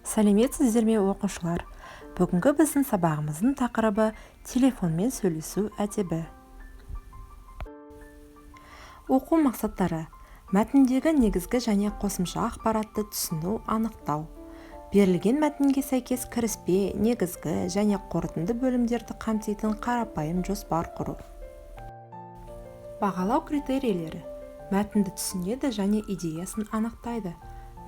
Сәлеметсіздер ме оқушылар? Бүгінгі біздің сабағымыздың тақырыбы телефонмен сөйлесу әдебі. Оқу мақсаттары: мәтіндегі негізгі және қосымша ақпаратты түсіну, анықтау. Берілген мәтінге сәйкес кіріспе, негізгі және қорытынды бөлімдерді қамтитын қарапайым жоспар құру. Бағалау критерийлері: мәтінді түсінеді және идеясын анықтайды.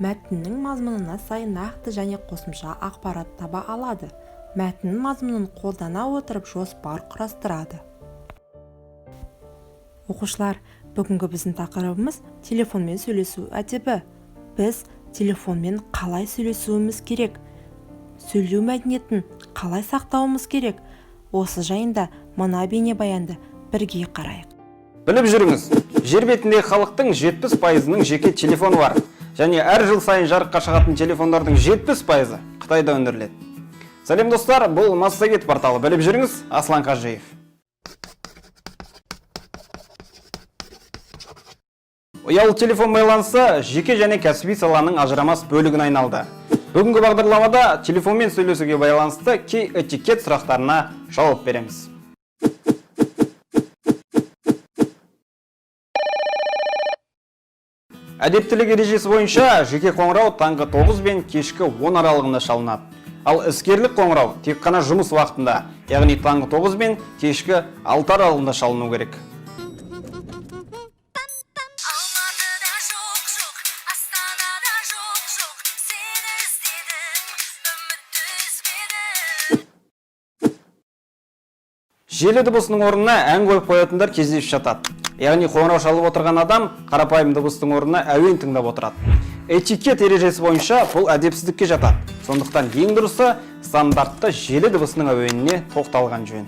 Мәтіннің мазмұнына сай нақты және қосымша ақпарат таба алады. Мәтін мазмұнын қолдана отырып жоспар құрастырады. Оқушылар, бүгінгі біздің тақырыбымыз телефонмен сөйлесу әдебі. Біз телефонмен қалай сөйлесуіміз керек? Сөйлеу мәдениетін қалай сақтауымыз керек? Осы жайында мына бейнебаянды бірге қарайық. Біліп жүріңіз, жер бетіндегі халықтың 70%-ның жеке телефоны бар. Және әр жыл сайын жарыққа шығатын телефондардың 70%-ы Қытайда өндіріледі. Сәлем достар, бұл Массагет порталы. Біліп жүріңіз, Аслан Қажиев. Ұялы телефон байланысы жеке және кәсіби саланың ажырамас бөлігіне айналды. Бүгінгі бағдарламада телефонмен сөйлесуге байланысты кей этикет сұрақтарына жауап береміз. Әдептілік ережесі бойынша жеке қоңырау таңғы 9 бен кешкі 10 аралығында шалынады. Ал іскерлік қоңырау тек қана жұмыс уақытында, яғни таңғы 9 бен кешкі 6 аралығында шалыну керек. Желі дыбысының орнына ән қойып қоятындар кездесіп жатады. Яғни қоңырау шалып отырған адам қарапайым дыбыстың орнына әуен тыңдап отырады. Этикет ережесі бойынша бұл әдепсіздікке жатады. Сондықтан ең дұрысы стандартты желі дыбысының әуеніне тоқталған жөн.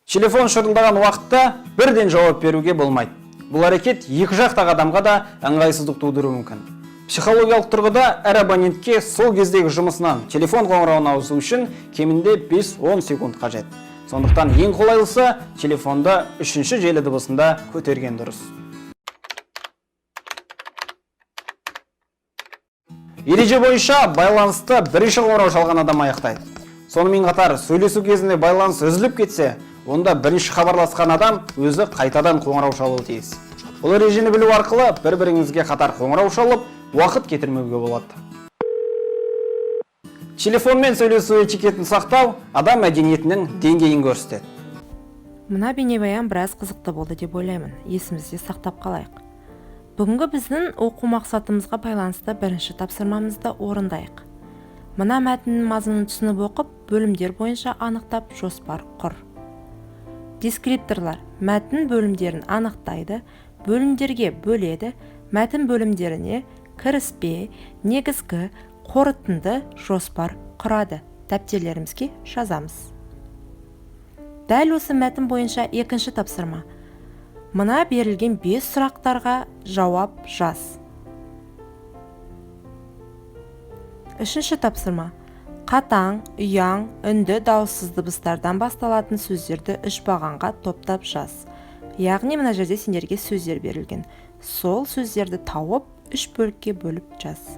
Телефон шырылдаған уақытта бірден жауап беруге болмайды. Бұл әрекет екі жақтағы адамға да ыңғайсыздық тудыруы мүмкін. Психологиялық тұрғыда әр абонентке сол кездегі жұмысынан телефон қоңырауына ауысу үшін кемінде 5-10 секунд қажет. Сондықтан ең қолайлысы телефонды үшінші желі дыбысында көтерген дұрыс. Ереже бойынша байланысты бірінші қоңырау шалған адам аяқтайды. Сонымен қатар сөйлесу кезінде байланыс үзіліп кетсе, онда бірінші хабарласқан адам өзі қайтадан қоңырау шалуы тиіс. Бұл ережені білу арқылы бір-біріңізге қатар қоңырау шалып, уақыт кетірмеуге болады. Телефонмен сөйлесу этикетін сақтау адам мәдениетінің деңгейін көрсетеді. Мына бейнебаян біраз қызықты болды деп ойлаймын. Есімізде сақтап қалайық. Бүгінгі біздің оқу мақсатымызға байланысты бірінші тапсырмамызды орындайық. Мына мәтіннің мазмұнын түсініп оқып, бөлімдер бойынша анықтап жоспар құр. Дескрипторлар мәтін бөлімдерін анықтайды, бөлімдерге бөледі, мәтін бөлімдеріне кіріспе, негізгі, қорытынды жоспар құрады. Дәптерлерімізге жазамыз. Дәл осы мәтін бойынша екінші тапсырма. Мына берілген 5 сұрақтарға жауап жаз. Үшінші тапсырма. Қатаң, ұяң, үнді дауыссыз дыбыстардан басталатын сөздерді 3 бағанға топтап жаз. Яғни мына жерде сендерге сөздер берілген. Сол сөздерді тауып 3 бөлікке бөліп жаз.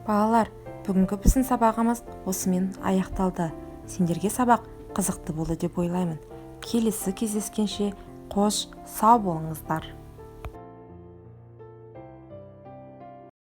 Балалар, бүгінгі біздің сабағымыз осымен аяқталды. Сендерге сабақ қызықты болды деп ойлаймын. Келесі кездескенше қош, сау болыңыздар.